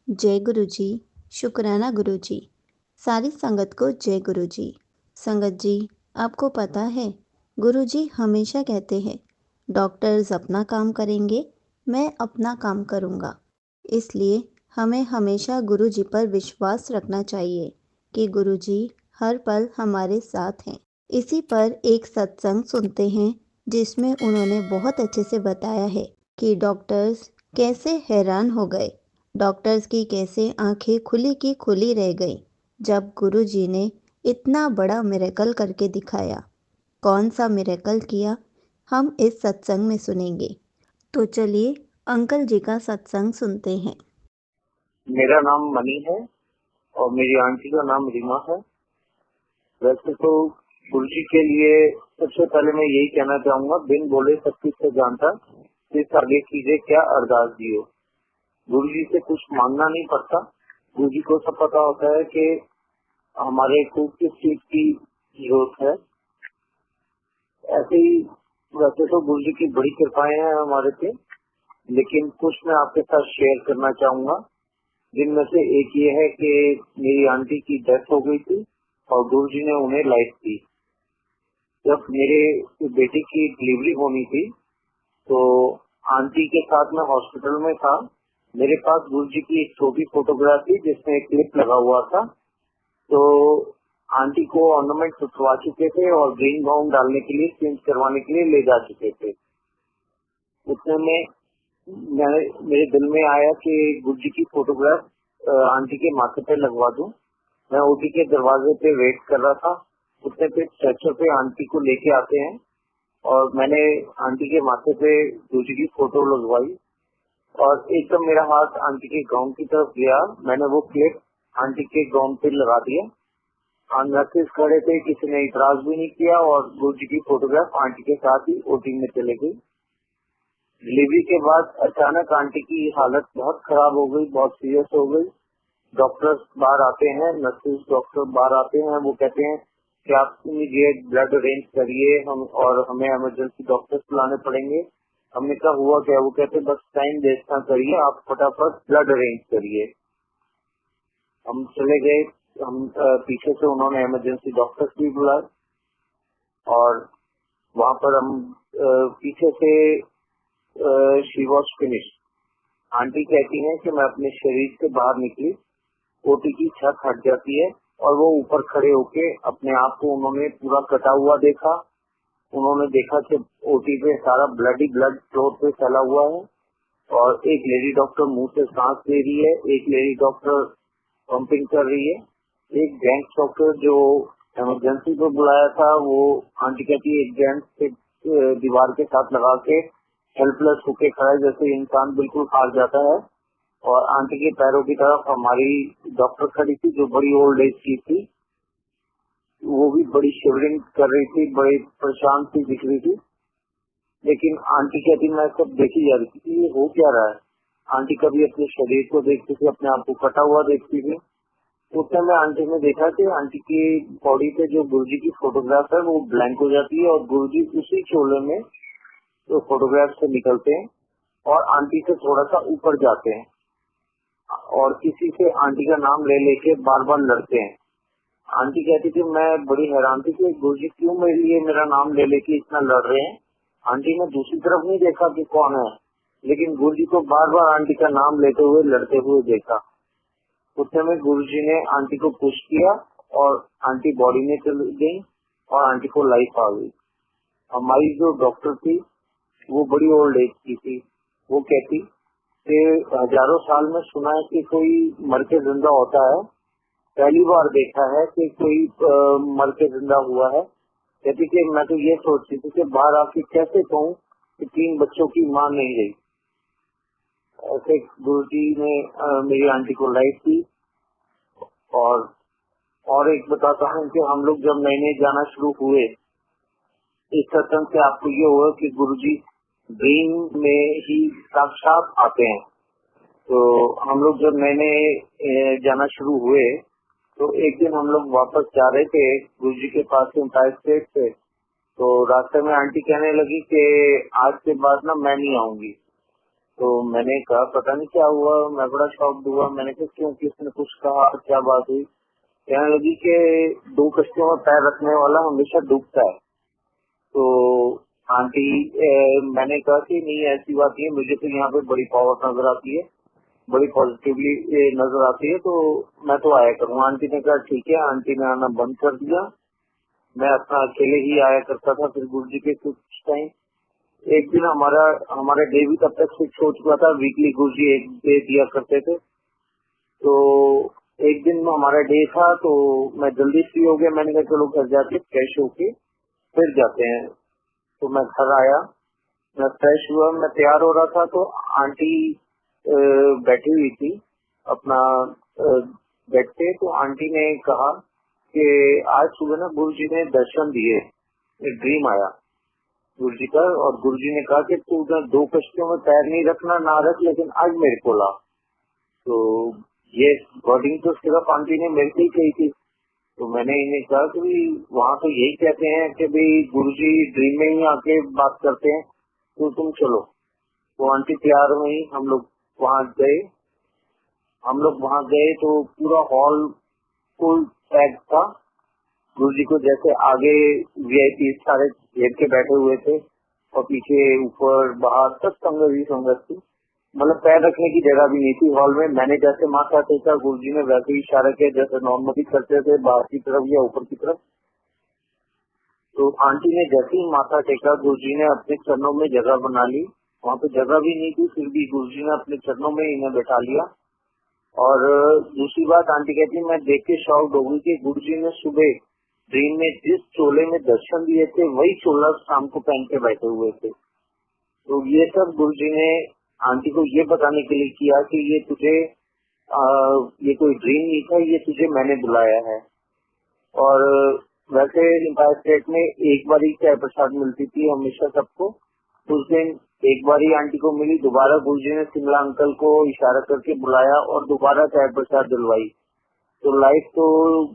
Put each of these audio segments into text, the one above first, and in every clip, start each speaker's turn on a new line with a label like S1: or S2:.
S1: जय गुरु जी। शुक्राना गुरु जी। सारी संगत को जय गुरु जी। संगत जी, आपको पता है गुरु जी हमेशा कहते हैं डॉक्टर्स अपना काम करेंगे, मैं अपना काम करूँगा। इसलिए हमें हमेशा गुरु जी पर विश्वास रखना चाहिए कि गुरु जी हर पल हमारे साथ हैं। इसी पर एक सत्संग सुनते हैं जिसमें उन्होंने बहुत अच्छे से बताया है कि डॉक्टर्स कैसे हैरान हो गए, डॉक्टर्स की कैसे आंखें खुली की खुली रह गई जब गुरुजी ने इतना बड़ा मिरेकल करके दिखाया। कौन सा मिरेकल किया, हम इस सत्संग में सुनेंगे। तो चलिए अंकल जी का सत्संग सुनते हैं।
S2: मेरा नाम मनी है और मेरी आंटी का नाम रीमा है। वैसे तो गुरु जी के लिए सबसे पहले मैं यही कहना चाहूंगा, बिन बोले सब कुछ से जानता, सिर्फ आगे कीजिए क्या अरदास दियो। गुरु जी से कुछ मांगना नहीं पड़ता। गुरु जी को सब पता होता है कि हमारे को किस चीज की जरूरत है। ऐसे ही वैसे तो गुरु जी की बड़ी कृपाएं हैं हमारे पे, लेकिन कुछ मैं आपके साथ शेयर करना चाहूंगा, जिनमें से एक ये है कि मेरी आंटी की डेथ हो गई थी और गुरुजी ने उन्हें लाइफ दी। जब मेरे बेटी की डिलीवरी होनी थी तो आंटी के साथ मैं हॉस्पिटल में था। मेरे पास गुरुजी की एक छोटी फोटोग्राफ थी जिसमें एक क्लिप लगा हुआ था। तो आंटी को ऑर्नामेंट सुखवा चुके थे और ग्रीन गाउन डालने के लिए, चेंज करवाने के लिए ले जा चुके थे। उतने में मेरे दिल में आया कि गुरुजी की फोटोग्राफ आंटी के माथे पे लगवा दूं। मैं ओटी के दरवाजे पे वेट कर रहा था। उतने पे स्ट्रेचर पे आंटी को लेके आते हैं और मैंने आंटी के माथे पे गुरुजी की फोटो लगवाई और एकदम मेरा हाथ आंटी के गाउन की तरफ गया। मैंने वो क्लिप आंटी के गाउन पे लगा दिया। नर्सेस खड़े थे, किसी ने इतराज भी नहीं किया और गुरुजी की फोटोग्राफ आंटी के साथ ही ओटी में चले गई। डिलीवरी के बाद अचानक आंटी की हालत बहुत खराब हो गई, बहुत सीरियस हो गई। डॉक्टर्स बाहर आते हैं, नर्सेस डॉक्टर बाहर आते हैं, वो कहते हैं कि आप इमीडिएट ब्लड अरेंज करिए, हम और हमें इमरजेंसी डॉक्टर्स बुलाने पड़ेंगे। हमने कहा हुआ क्या? वो कहते बस टाइम वेस्ट ना करिए, आप फटाफट ब्लड अरेंज करिए। हम चले गए। हम पीछे से उन्होंने इमरजेंसी डॉक्टर्स भी बुलाए और वहाँ पर हम पीछे से शी वॉज फिनिश। आंटी कहती हैं कि मैं अपने शरीर से बाहर निकली, ओटी की छत हट जाती है और वो ऊपर खड़े होके अपने आप को उन्होंने पूरा कटा हुआ देखा। उन्होंने देखा कि ओटी पे सारा ब्लड ही ब्लड फ्लोर पे फैला हुआ है और एक लेडी डॉक्टर मुंह से सांस ले रही है, एक लेडी डॉक्टर पंपिंग कर रही है। एक जेंट्स डॉक्टर जो इमरजेंसी पे बुलाया था, वो आंटी कहती है एक जेंट्स दीवार के साथ लगा के हेल्पलेस होके खड़ा है, जैसे इंसान बिल्कुल हार जाता है। और आंटी के पैरों की तरफ हमारी डॉक्टर खड़ी थी जो बड़ी ओल्ड एज की थी। वो भी बड़ी शिवरिंग कर रही थी, बड़ी परेशान सी दिख रही थी। लेकिन आंटी कहती मैं सब देखी जा रही थी कि ये हो क्या रहा है। आंटी कभी अपने शरीर को देखती थी, अपने आप को कटा हुआ देखती थी। उस समय आंटी ने देखा कि आंटी की बॉडी पे जो गुरुजी की फोटोग्राफ है वो ब्लैंक हो जाती है और गुरुजी उसी चोले में जो फोटोग्राफ से निकलते हैं और आंटी से थोड़ा सा ऊपर जाते हैं और किसी से आंटी का नाम ले लेके बार बार लड़ते हैं। आंटी कहती थी मैं बड़ी हैरान थी कि गुरुजी क्यों मेरे लिए मेरा नाम ले लेके इतना लड़ रहे हैं। आंटी ने दूसरी तरफ नहीं देखा कि कौन है, लेकिन गुरुजी को बार बार आंटी का नाम लेते हुए लड़ते हुए देखा। उस समय गुरुजी ने आंटी को पुश किया और आंटी बॉडी में चली गई और आंटी को लाइफ आ गई। हमारी जो डॉक्टर थी वो बड़ी ओल्ड एज की थी। वो कहती कि हजारों साल में सुना है कि कोई मर के जिंदा होता है, पहली बार देखा है कि कोई मर के जिंदा हुआ है। कहती कि मैं तो ये सोचती थी कि बाहर आके कैसे कहूँ कि 3 बच्चों की माँ नहीं रही। ऐसे गुरुजी ने मेरी आंटी को लाइफ दी। और एक बताता हूँ कि हम लोग जब नए नए जाना शुरू हुए, इस सत्संग से आपको ये हुआ कि गुरुजी ड्रीम में ही साक्षात आते हैं। तो हम लोग जब नए नए जाना शुरू हुए तो एक दिन हम लोग वापस जा रहे थे गुरुजी के पास से एम्पायर स्टेट से। तो रास्ते में आंटी कहने लगी कि आज के बाद ना मैं नहीं आऊंगी। तो मैंने कहा पता नहीं क्या हुआ, मैं बड़ा शॉक हुआ। मैंने कहा क्यों, किसने कुछ कहा, क्या बात हुई? कहने लगी कि 2 कश्तियों में पैर रखने वाला हमेशा डूबता है। तो आंटी मैंने कहा कि नहीं ऐसी बात नहीं है, मुझे तो यहाँ पे बड़ी पावर नजर आती है, बड़ी पॉजिटिवली नजर आती है, तो मैं तो आया करूँ। आंटी ने कहा ठीक है। आंटी ने आना बंद कर दिया। मैं अपना अकेले ही आया करता था फिर गुरु जी के कुछ टाइम। एक दिन हमारा डे भी तब तक फिक्स हो चुका था, वीकली गुरु जी एक डे दिया करते थे। तो एक दिन हमारा डे था, तो मैं जल्दी फ्री हो गया। मैंने कहा चलो घर जाके फ्रेश होके फिर जाते हैं। तो मैं घर आया, मैं फ्रेश हुआ, मैं तैयार हो रहा था, तो आंटी बैठी हुई थी अपना बेड पे। तो आंटी ने कहा कि आज सुबह ना गुरु जी ने दर्शन दिए, एक ड्रीम आया गुरु जी का, और गुरु जी ने कहा कि तू ना 2 कश्तियों में पैर नहीं रखना, ना रख, लेकिन आज मेरे को ला। तो ये वर्डिंग तो सिर्फ आंटी ने मेरे को ही कही थी। तो मैंने इन्हें कहा कि भाई वहाँ तो यही कहते हैं कि भाई गुरुजी ड्रीम में ही आके बात करते हैं, तो तुम चलो। तो आंटी तैयार हुई, हम लोग वहाँ गए तो पूरा हॉल फुल पैक था। गुरुजी को जैसे आगे वीआईपी सारे घेर के बैठे हुए थे, और पीछे ऊपर बाहर सब संगत ही संगत थी। मतलब पैर रखने की जगह भी नहीं थी हॉल में। मैंने जैसे माथा टेका, गुरुजी ने वैसे ही इशारा किया जैसे नॉर्मली करते थे, बाहर की तरफ या ऊपर की तरफ। तो आंटी ने जैसे ही माथा टेका, गुरुजी ने अपने चरणों में जगह बना ली। वहाँ पे जगह भी नहीं थी, फिर भी गुरुजी ने अपने चरणों में इन्हें बैठा लिया। और दूसरी बात आंटी कहती, मैं देख के शॉक्ड हो गई कि गुरुजी ने सुबह ड्रीम में जिस चोले में दर्शन दिए थे, वही चोला शाम को पहन के बैठे हुए थे। तो ये सब गुरुजी ने आंटी को ये बताने के लिए किया कि ये तुझे ये कोई ड्रीम नहीं था, ये तुझे मैंने बुलाया है। और वैसे एम्पायर स्टेट में एक बार ही चाय प्रसाद मिलती थी हमेशा सबको। उस दिन एक बार ही आंटी को मिली। दोबारा गुरुजी ने सिमला अंकल को इशारा करके बुलाया और दोबारा चाय प्रसाद दिलवाई। तो लाइफ तो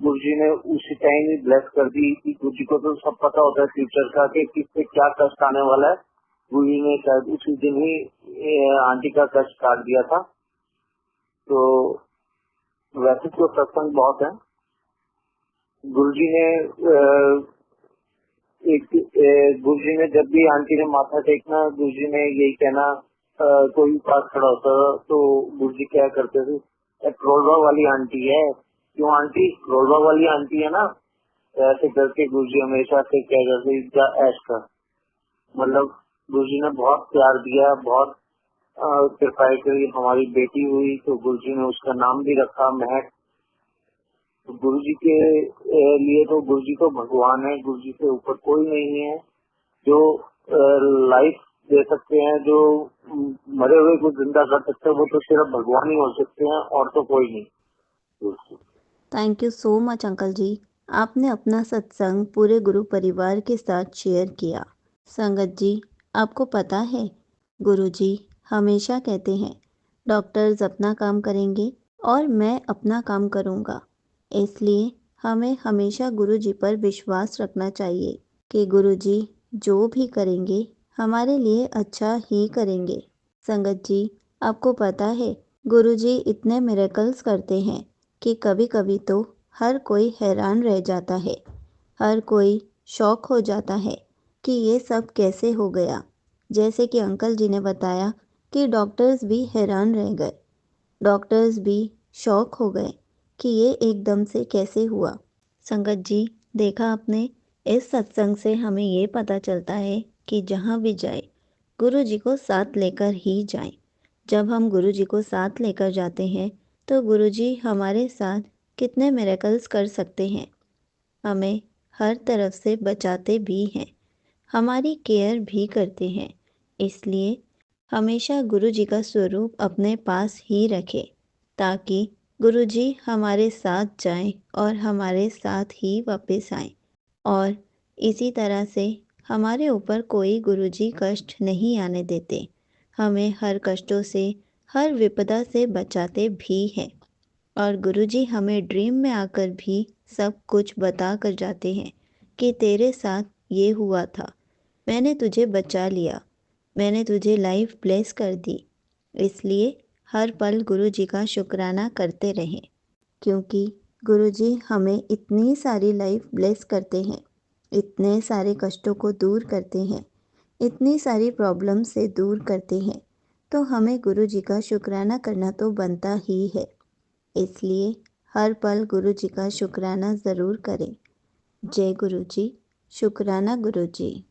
S2: गुरुजी ने उसी टाइम ही ब्लेस कर दी कि गुरुजी को तो सब पता होता है फ्यूचर का कि किससे क्या कष्ट आने वाला है। गुरुजी ने शायद उसी दिन ही आंटी का कष्ट काट दिया था। तो वैसे तो सत्संग बहुत है। गुरुजी ने गुरुजी ने जब भी आंटी ने माथा टेकना, गुरुजी ने यही कहना, कोई पास खड़ा होता तो गुरुजी क्या करते थे, करोलवा वाली आंटी है। क्यों आंटी करोलवा वाली आंटी है ना, ऐसे करके गुरुजी हमेशा से क्या करते जा ऐश कर। मतलब गुरुजी ने बहुत प्यार दिया, बहुत कृपा करी। हमारी बेटी हुई तो गुरुजी ने उसका नाम भी रखा महक। तो गुरुजी के लिए तो गुरुजी तो भगवान है, गुरुजी से ऊपर कोई नहीं है। जो लाइफ दे सकते हैं, जो मरे हुए को जिंदा कर सकते हैं, वो तो सिर्फ भगवान ही हो सकते हैं, और तो कोई नहीं।
S1: Thank you so much uncle ji. आपने अपना सत्संग पूरे गुरु परिवार के साथ शेयर किया। संगत जी, आपको पता है गुरुजी हमेशा कहते हैं डॉक्टर्स अपना काम करेंगे और मैं अपना काम करूँगा। इसलिए हमें हमेशा गुरुजी पर विश्वास रखना चाहिए कि गुरुजी जो भी करेंगे हमारे लिए अच्छा ही करेंगे। संगत जी, आपको पता है गुरुजी इतने मिरेकल्स करते हैं कि कभी कभी तो हर कोई हैरान रह जाता है, हर कोई शॉक हो जाता है कि ये सब कैसे हो गया। जैसे कि अंकल जी ने बताया कि डॉक्टर्स भी हैरान रह गए, डॉक्टर्स भी शॉक हो गए कि ये एकदम से कैसे हुआ। संगत जी, देखा आपने, इस सत्संग से हमें ये पता चलता है कि जहाँ भी जाए गुरु जी को साथ लेकर ही जाएं। जब हम गुरु जी को साथ लेकर जाते हैं तो गुरु जी हमारे साथ कितने मिरेकल्स कर सकते हैं, हमें हर तरफ से बचाते भी हैं, हमारी केयर भी करते हैं। इसलिए हमेशा गुरु जी का स्वरूप अपने पास ही रखें ताकि गुरु जी हमारे साथ जाएं और हमारे साथ ही वापस आएं। और इसी तरह से हमारे ऊपर कोई गुरु जी कष्ट नहीं आने देते, हमें हर कष्टों से, हर विपदा से बचाते भी हैं। और गुरुजी हमें ड्रीम में आकर भी सब कुछ बता कर जाते हैं कि तेरे साथ ये हुआ था, मैंने तुझे बचा लिया, मैंने तुझे लाइफ ब्लेस कर दी। इसलिए हर पल गुरु जी का शुक्राना करते रहें, क्योंकि गुरु जी हमें इतनी सारी लाइफ ब्लेस करते हैं, इतने सारे कष्टों को दूर करते हैं, इतनी सारी प्रॉब्लम से दूर करते हैं, तो हमें गुरु जी का शुक्राना करना तो बनता ही है। इसलिए हर पल गुरु जी का शुक्राना ज़रूर करें। जय गुरु जी। शुक्राना गुरु जी।